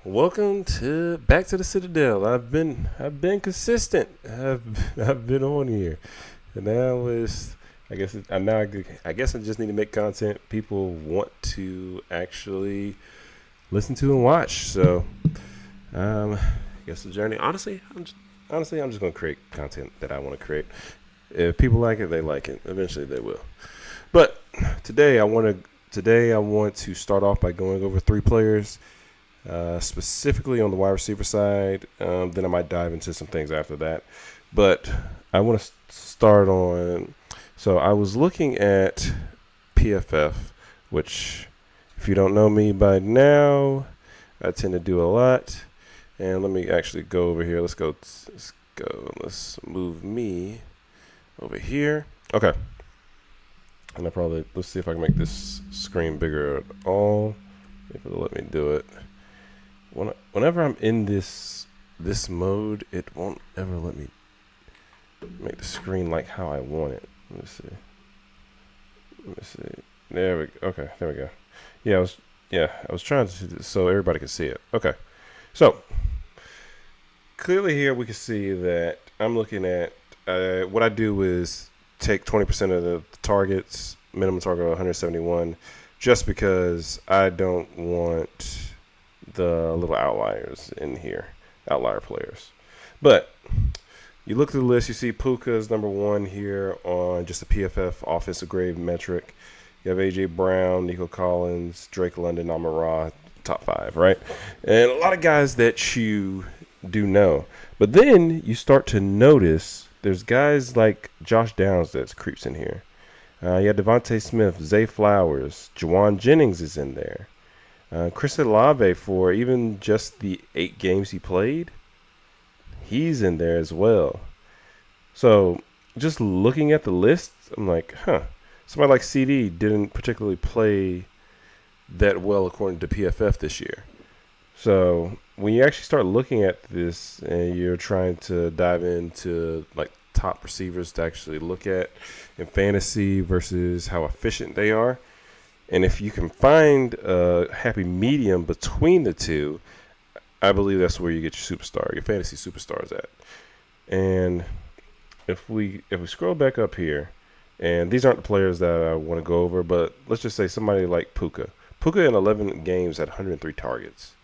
Welcome to back to the Citadel. I've been consistent. I've been on here, and now is I guess it, I now I guess I just need to make content people want to actually listen to and watch. So, I guess the journey. Honestly, I'm just gonna create content that I want to create. If people like it, they like it. Eventually, they will. But today I want to start off by going over three players specifically on the wide receiver side. Then I might dive into some things after that. But I want to start on. So I was looking at PFF, which, if you don't know me by now, I tend to do a lot. And let me actually go over here. Let's go. Let's go. Let's move me over here. Okay. And let's see if I can make this screen bigger at all. If it'll let me do it. Whenever I'm in this mode, it won't ever let me make the screen like how I want it. Let me see. There we go. Okay, there we go. I was trying to do this so everybody could see it. Okay. So, clearly here we can see that I'm looking at what I do is take 20% of the targets, minimum target of 171, just because I don't want the little outliers in here, outlier players. But you look through the list, you see Puka is number one here on just a PFF offensive grade metric. You have A.J. Brown, Nico Collins, Drake London, Amon-Ra, top five, right? And a lot of guys that you do know. But then you start to notice there's guys like Josh Downs that creeps in here. You have Devontae Smith, Zay Flowers, Juwan Jennings is in there. Chris Olave, for even just the 8 games he played, he's in there as well. So just looking at the list, I'm like, somebody like CD didn't particularly play that well according to PFF this year. So when you actually start looking at this and you're trying to dive into like top receivers to actually look at in fantasy versus how efficient they are, and if you can find a happy medium between the two, I believe that's where you get your superstar, your fantasy superstars at. And if we scroll back up here, and these aren't the players that I want to go over, but let's just say somebody like Puka. Puka in 11 games had 103 targets.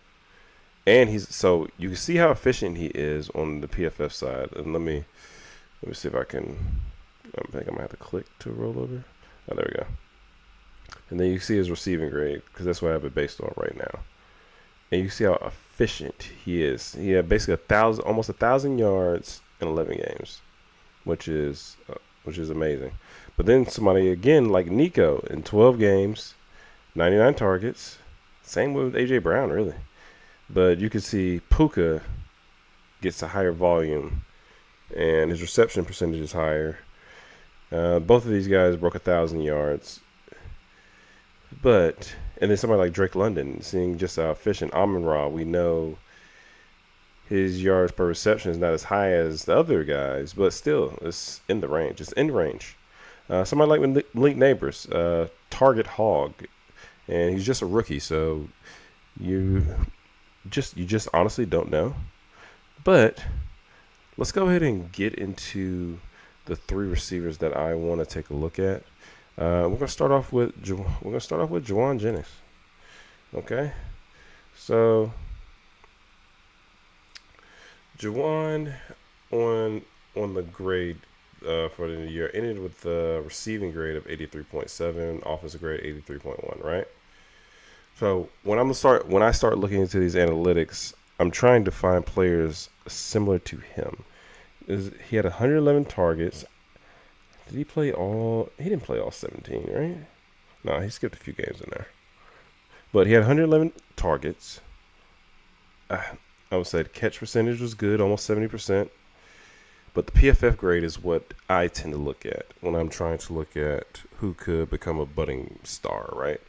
And so you can see how efficient he is on the PFF side. And let me see if I can. I think I'm gonna have to click to roll over. Oh, there we go. And then you see his receiving grade, because that's what I have it based on right now. And you see how efficient he is. He had basically almost 1,000 yards in 11 games, which is amazing. But then somebody again like Nico in 12 games, 99 targets. Same with AJ Brown, really. But you can see Puka gets a higher volume, and his reception percentage is higher. Both of these guys broke 1,000 yards. And then somebody like Drake London, seeing just how efficient Amon-Ra, we know his yards per reception is not as high as the other guys, but still, it's in the range. It's in range. Somebody like Malik Neighbors, target hog, and he's just a rookie, so you just honestly don't know. But let's go ahead and get into the 3 receivers that I want to take a look at. We're gonna start off with Juwan Jennings. Okay, so Juwan on the grade for the year ended with the receiving grade of 83.7, offensive grade 83.1. Right. So when I start looking into these analytics, I'm trying to find players similar to him. He had 111 targets. Did he play all? He didn't play all 17, right? No, he skipped a few games in there. But he had 111 targets. I would say the catch percentage was good, almost 70%. But the PFF grade is what I tend to look at when I'm trying to look at who could become a budding star, right?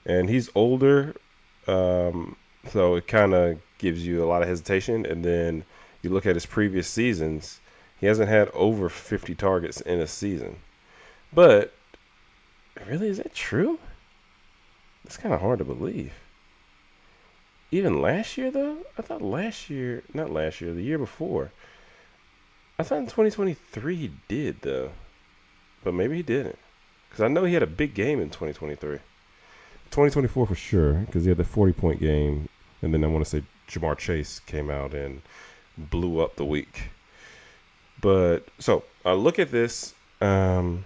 And he's older, so it kind of gives you a lot of hesitation. And then you look at his previous seasons, he hasn't had over 50 targets in a season. But really, is that true? It's kind of hard to believe. even last year though, I thought not last year, the year before. I thought in 2023 he did though, but maybe he didn't, because I know he had a big game in 2023. 2024 for sure, because he had the 40-point game, and then I want to say Jamar Chase came out and blew up the week. But so I look at this. You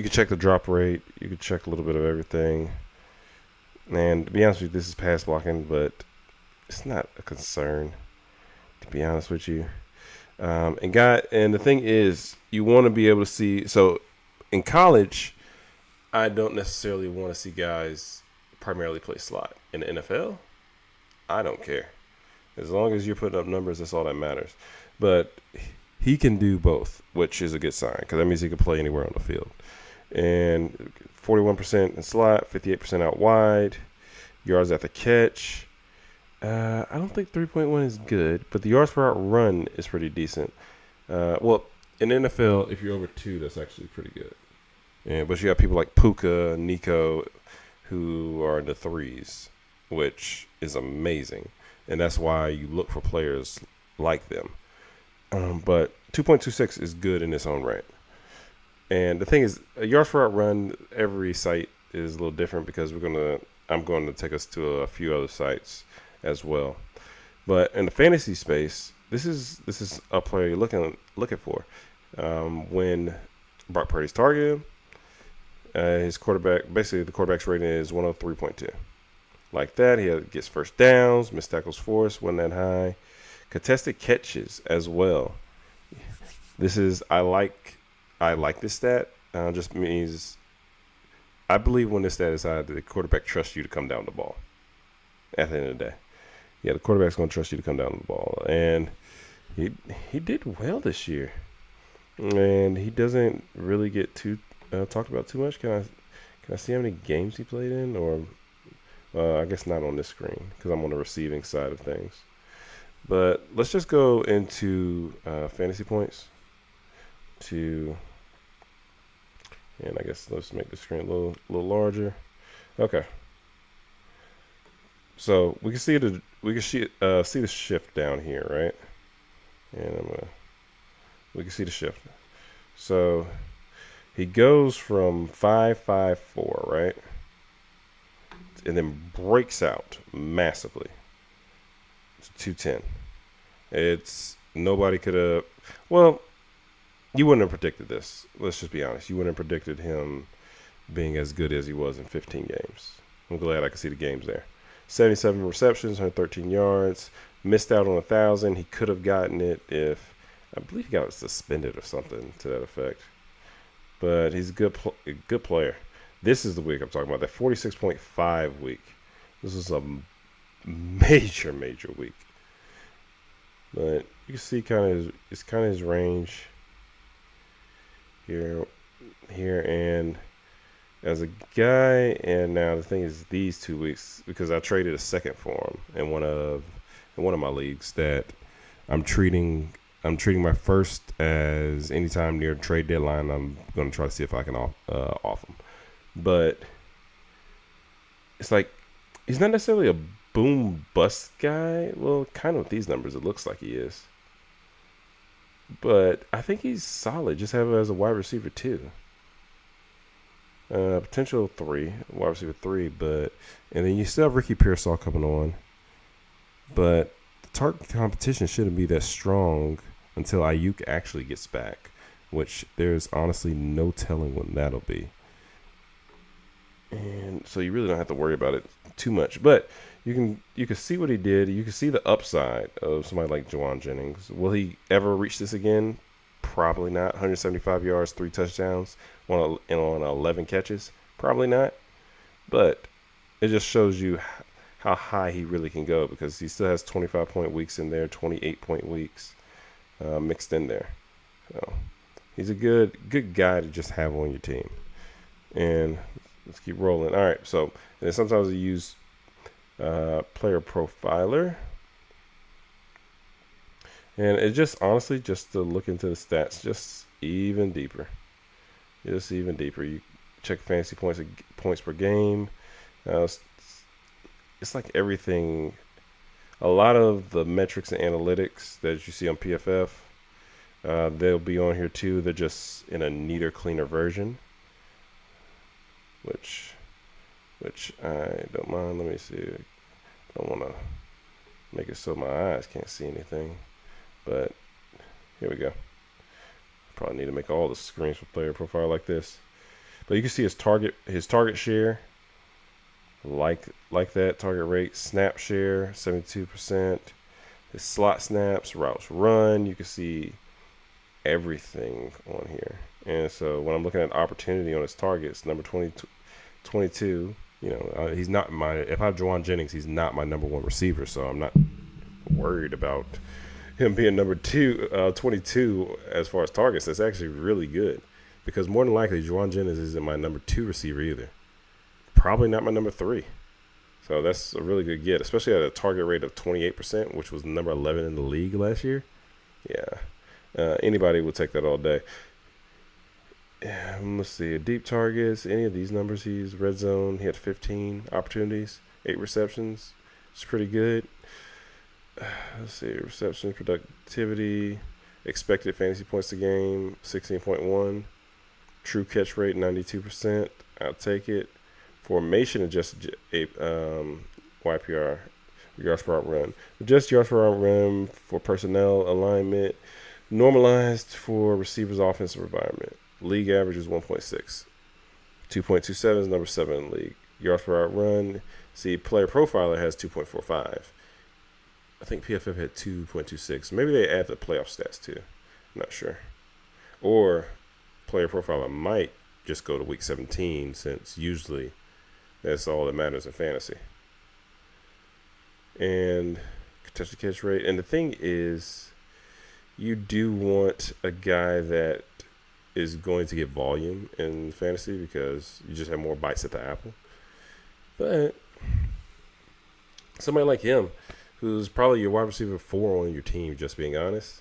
can check the drop rate. You can check a little bit of everything. And to be honest with you, this is pass blocking, but it's not a concern, to be honest with you. And the thing is, you want to be able to see. So in college, I don't necessarily want to see guys primarily play slot. In the NFL, I don't care. As long as you're putting up numbers, that's all that matters. But he can do both, which is a good sign, because that means he can play anywhere on the field. And 41% in slot, 58% out wide, yards after catch. I don't think 3.1 is good, but the yards per out run is pretty decent. Well, in the NFL, if you're over 2, that's actually pretty good. But you have people like Puka, Nico, who are in the 3s, which is amazing. And that's why you look for players like them. But 2.26 is good in its own right. And the thing is, a yards per out run, every site is a little different, because I'm going to take us to a few other sites as well. But in the fantasy space, this is a player you're looking for. When Brock Purdy's targeted, his quarterback, basically the quarterback's rating is 103.2. Like that, he gets first downs, missed tackles forced, wasn't that high. Contested catches as well. I like this stat. Just means I believe when this stat is high, the quarterback trusts you to come down the ball. At the end of the day, yeah, the quarterback's going to trust you to come down the ball, and he did well this year, and he doesn't really get too talked about too much. Can I see how many games he played in, or I guess not on this screen because I'm on the receiving side of things. But let's just go into fantasy points and I guess let's make the screen a little larger. Okay. So we can see the shift down here, right? And we can see the shift. So he goes from 5.54, right? And then breaks out massively to 210. It's nobody could have. Well, you wouldn't have predicted this. Let's just be honest. You wouldn't have predicted him being as good as he was in 15 games. I'm glad I could see the games there. 77 receptions, 113 yards. Missed out on 1,000. He could have gotten it if I believe he got suspended or something to that effect. But he's a good player. This is the week I'm talking about. That 46.5 week. This is a major week. But you can see it's kind of his range here, and as a guy. And now the thing is, these 2 weeks, because I traded a second for him in one of my leagues, that I'm treating my first as anytime near trade deadline. I'm going to try to see if I can off him. But it's like he's not necessarily a boom bust guy. Well, kind of with these numbers, it looks like he is. But I think he's solid. Just have him as a wide receiver 2. Potential 3, wide receiver 3. But and then you still have Ricky Pearsall coming on. But the target competition shouldn't be that strong until Ayuk actually gets back, which there's honestly no telling when that'll be. And so you really don't have to worry about it too much. But you can see what he did. You can see the upside of somebody like Juwan Jennings. Will he ever reach this again? Probably not. 175 yards, 3 touchdowns on 11 catches. Probably not. But it just shows you how high he really can go, because he still has 25-point weeks in there, 28-point weeks mixed in there. So he's a good guy to just have on your team. And let's keep rolling. All right. So and then sometimes we use player profiler, and it's just honestly just to look into the stats just even deeper. You check fantasy points per game. it's like everything. A lot of the metrics and analytics that you see on PFF, they'll be on here too. They're just in a neater, cleaner version, which I don't mind. Let me see. I don't want to make it so my eyes can't see anything, but here we go. Probably need to make all the screens for player profile like this. But you can see his target share, like that target rate, snap share 72%. His slot snaps, routes run. You can see everything on here. And so when I'm looking at opportunity on his targets, number 22, he's not my. If I have Juwan Jennings, he's not my number one receiver, so I'm not worried about him being number 22 as far as targets. That's actually really good, because more than likely Juwan Jennings isn't my number 2 receiver either. Probably not my number 3. So that's a really good get, especially at a target rate of 28%, which was number 11 in the league last year. Yeah, anybody would take that all day. Let's see, deep targets, any of these numbers. He's red zone. He had 15 opportunities, 8 receptions. It's pretty good. Let's see, reception productivity, expected fantasy points a game, 16.1. True catch rate, 92%. I'll take it. Formation adjusted YPR, yards per route run. Adjust yards per route run for personnel alignment. Normalized for receivers' offensive environment. League average is 1.6. 2.27 is number 7 in the league. Yards per route run. See, player profiler has 2.45. I think PFF had 2.26. Maybe they add the playoff stats too. I'm not sure. Or player profiler might just go to week 17, since usually that's all that matters in fantasy. And contested catch rate. And the thing is, you do want a guy that is going to get volume in fantasy, because you just have more bites at the apple. But somebody like him, who's probably your wide receiver 4 on your team, just being honest,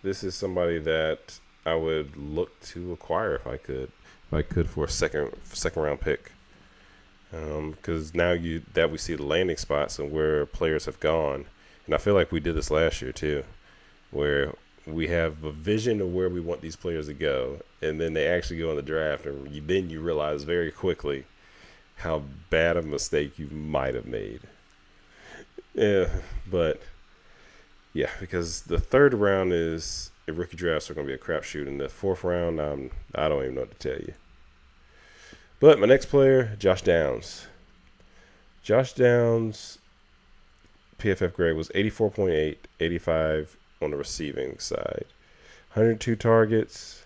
this is somebody that I would look to acquire if I could for a second round pick. Because now that we see the landing spots and where players have gone, and I feel like we did this last year too, where we have a vision of where we want these players to go, and then they actually go in the draft, and then you realize very quickly how bad of a mistake you might have made. Yeah, but yeah, because the 3rd round is rookie drafts are going to be a crapshoot, and the 4th round, I don't even know what to tell you. But my next player, Josh Downs. Josh Downs' PFF grade was 84.8, 85 on the receiving side. 102 targets.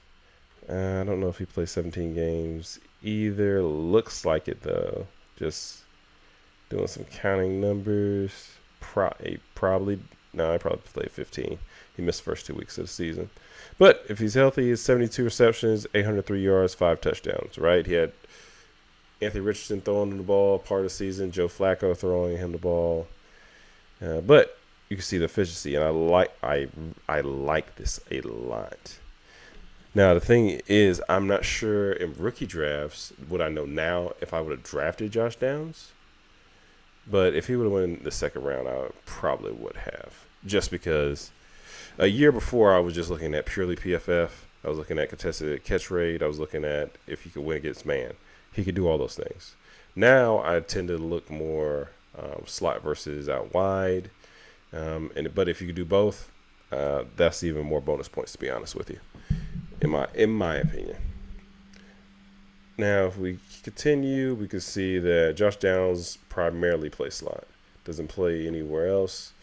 I don't know if he played 17 games either. Looks like it, though. Just doing some counting numbers. He probably played 15. He missed the first 2 weeks of the season. But if he's healthy, it's 72 receptions, 803 yards, 5 touchdowns, right? He had Anthony Richardson throwing him the ball part of the season, Joe Flacco throwing him the ball. But you can see the efficiency, and I like this a lot. Now, the thing is, I'm not sure in rookie drafts would I know now if I would have drafted Josh Downs. But if he would have won the 2nd round, I probably would have. Just because a year before, I was just looking at purely PFF. I was looking at contested catch rate. I was looking at if he could win against man. He could do all those things. Now I tend to look more slot versus out wide. But if you could do both, that's even more bonus points, to be honest with you, in my opinion. Now, if we continue, we can see that Josh Downs primarily plays slot. Doesn't play anywhere else.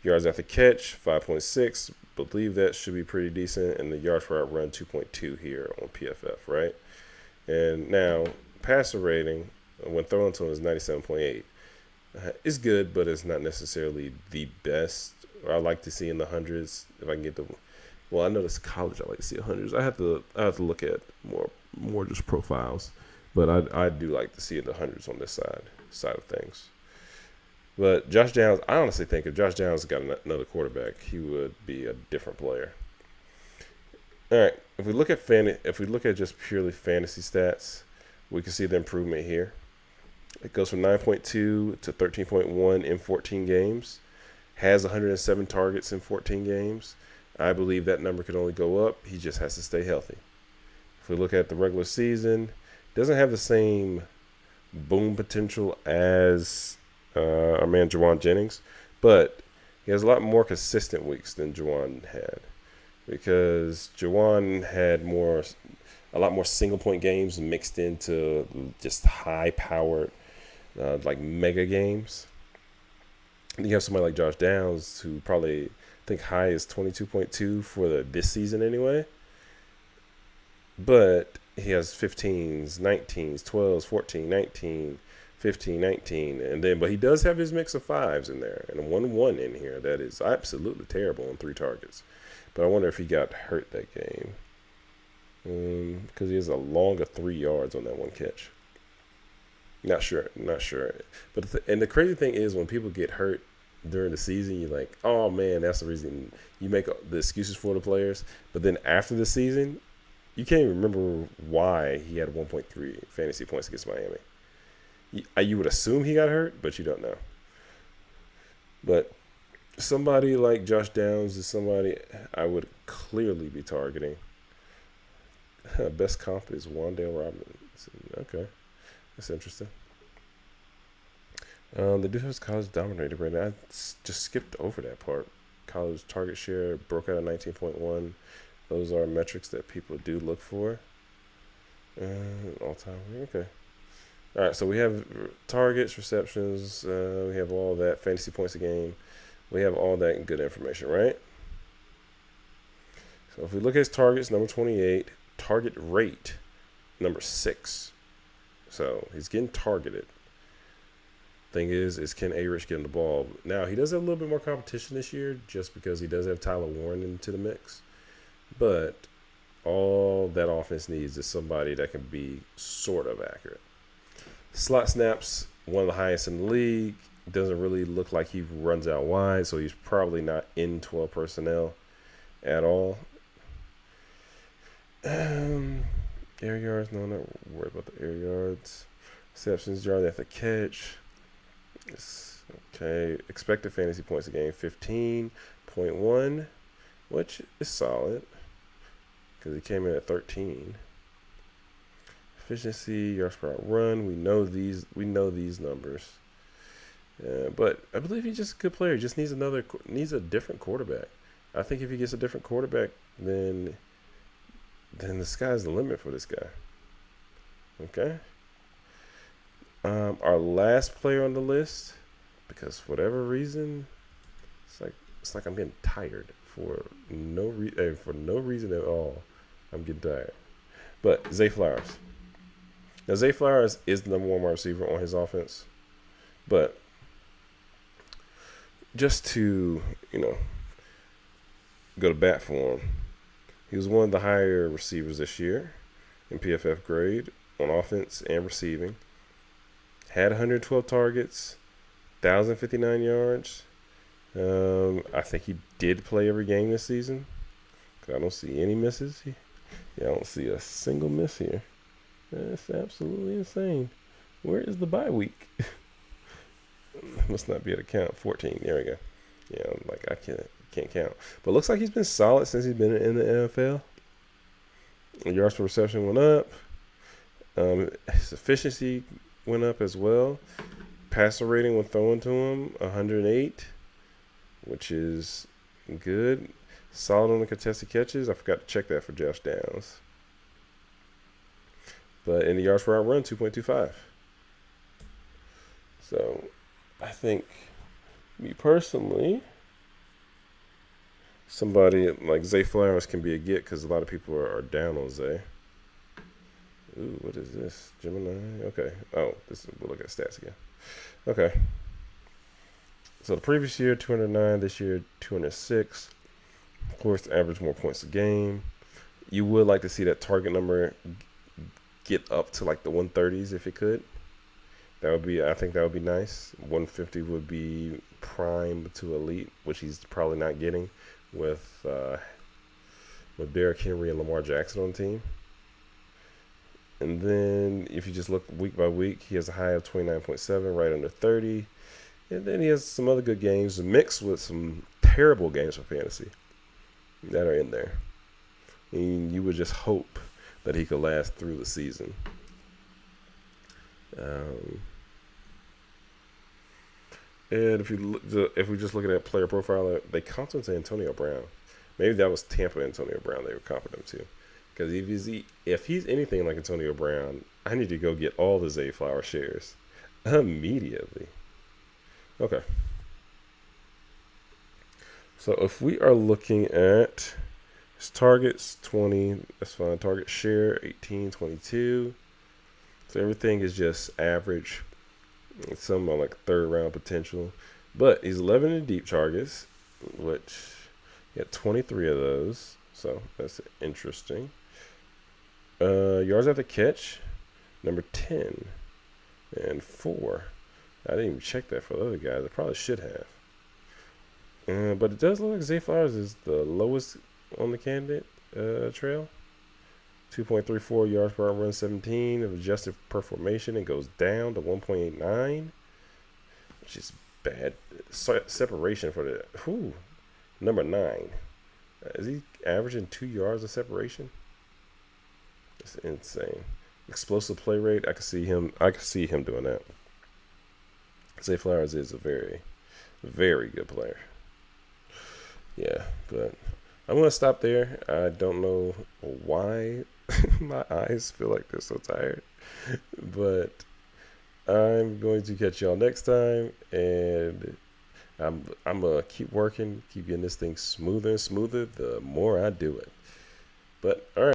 Yards after catch, 5.6. Believe that should be pretty decent. And the yards per route run, 2.2 here on PFF, right? And now, passer rating, when thrown to him, is 97.8. It's good, but it's not necessarily the best. I like to see in the hundreds if I can get the. Well, I know this college. I like to see hundreds. I have to look at more just profiles, but I do like to see in the hundreds on this side of things. But Josh Downs, I honestly think if Josh Downs got another quarterback, he would be a different player. All right, if we look at just purely fantasy stats, we can see the improvement here. It goes from 9.2 to 13.1 in 14 games. Has 107 targets in 14 games. I believe that number could only go up. He just has to stay healthy. If we look at the regular season, doesn't have the same boom potential as our man Juwan Jennings, but he has a lot more consistent weeks than Juwan had, because Juwan had a lot more single point games mixed into just high powered like mega games. And you have somebody like Josh Downs, who probably think high is 22.2 for this season anyway. But he has 15s, 19s, 12s, 14, 19, 15, 19. And then, but he does have his mix of 5s in there and a 1-1 in here. That is absolutely terrible on 3 targets. But I wonder if he got hurt that game. Because he has a longer 3 yards on that one catch. Not sure. But the crazy thing is, when people get hurt during the season, you're like, oh man, that's the reason. You make the excuses for the players. But then after the season, you can't even remember why he had 1.3 fantasy points against Miami. You would assume he got hurt, but you don't know. But somebody like Josh Downs is somebody I would clearly be targeting. Best comp is Wan'Dale Robinson. Okay, that's interesting. They do have college dominated right now. I just skipped over that part. College target share broke out at 19.1. Those are metrics that people do look for. All time. Okay. All right. So we have targets, receptions. We have all that. Fantasy points a game. We have all that good information, right? So if we look at his targets, number 28. Target rate, number 6. So he's getting targeted. Thing is can A-Rich get him the ball? Now, he does have a little bit more competition this year, just because he does have Tyler Warren into the mix. But all that offense needs is somebody that can be sort of accurate. Slot snaps, one of the highest in the league. Doesn't really look like he runs out wide, so he's probably not in 12 personnel at all. Air yards, no, I'm not worried about the air yards. Receptions, yard after catch. Okay, expected fantasy points a game, 15.1, which is solid because he came in at 13. Efficiency, yards per run, we know these numbers. But I believe he's just a good player. He just needs a different quarterback. I think if he gets a different quarterback, then the sky's the limit for this guy. Okay. Our last player on the list, because for whatever reason, it's like I'm getting tired for no reason at all. I'm getting tired. But Zay Flowers. Now Zay Flowers is the number 1 wide receiver on his offense, but just to go to bat for him, he was one of the higher receivers this year in PFF grade on offense and receiving. Had 112 targets, 1,059 yards. I think he did play every game this season. I don't see any misses. I don't see a single miss here. That's absolutely insane. Where is the bye week? Must not be able to count. 14. There we go. Yeah, I can't count. But looks like he's been solid since he's been in the NFL. Yards per reception went up. His efficiency went up as well. Passer rating when throwing to him, 108, which is good. Solid on the contested catches. I forgot to check that for Josh Downs. But in the yards per run, 2.25. So I think, me personally, somebody like Zay Flowers can be a get, because a lot of people are down on Zay. Ooh, what is this? Gemini? Okay. Oh, we'll look at stats again. Okay. So the previous year, 209. This year, 206. Of course, average more points a game. You would like to see that target number get up to like the 130s if it could. I think that would be nice. 150 would be prime to elite, which he's probably not getting with Derrick Henry and Lamar Jackson on the team. And then if you just look week by week, he has a high of 29.7, right under 30. And then he has some other good games mixed with some terrible games for fantasy that are in there. And you would just hope that he could last through the season. And if we just look at that player profile, they comped him to Antonio Brown. Maybe that was Tampa Antonio Brown they were comping him to. Because if he's anything like Antonio Brown, I need to go get all the Zay Flowers shares immediately. Okay. So if we are looking at his targets, 20, that's fine. Target share, 18, 22. So everything is just average. Some are like third round potential. But he's 11 in deep targets, which he had 23 of those. So that's interesting. Yards after catch, number 10 and 4. I didn't even check that for the other guys. I probably should have. But it does look like Zay Flowers is the lowest on the candidate trail. 2.34 yards per run, 17 of adjusted per formation. It goes down to 1.89, which is bad. Separation for the number 9. Is he averaging 2 yards of separation? It's insane. Explosive play rate. I could see him doing that. Zay Flowers is a very, very good player. Yeah, but I'm going to stop there. I don't know why my eyes feel like they're so tired. But I'm going to catch y'all next time. And I'm going to keep working, keep getting this thing smoother and smoother the more I do it. But, all right.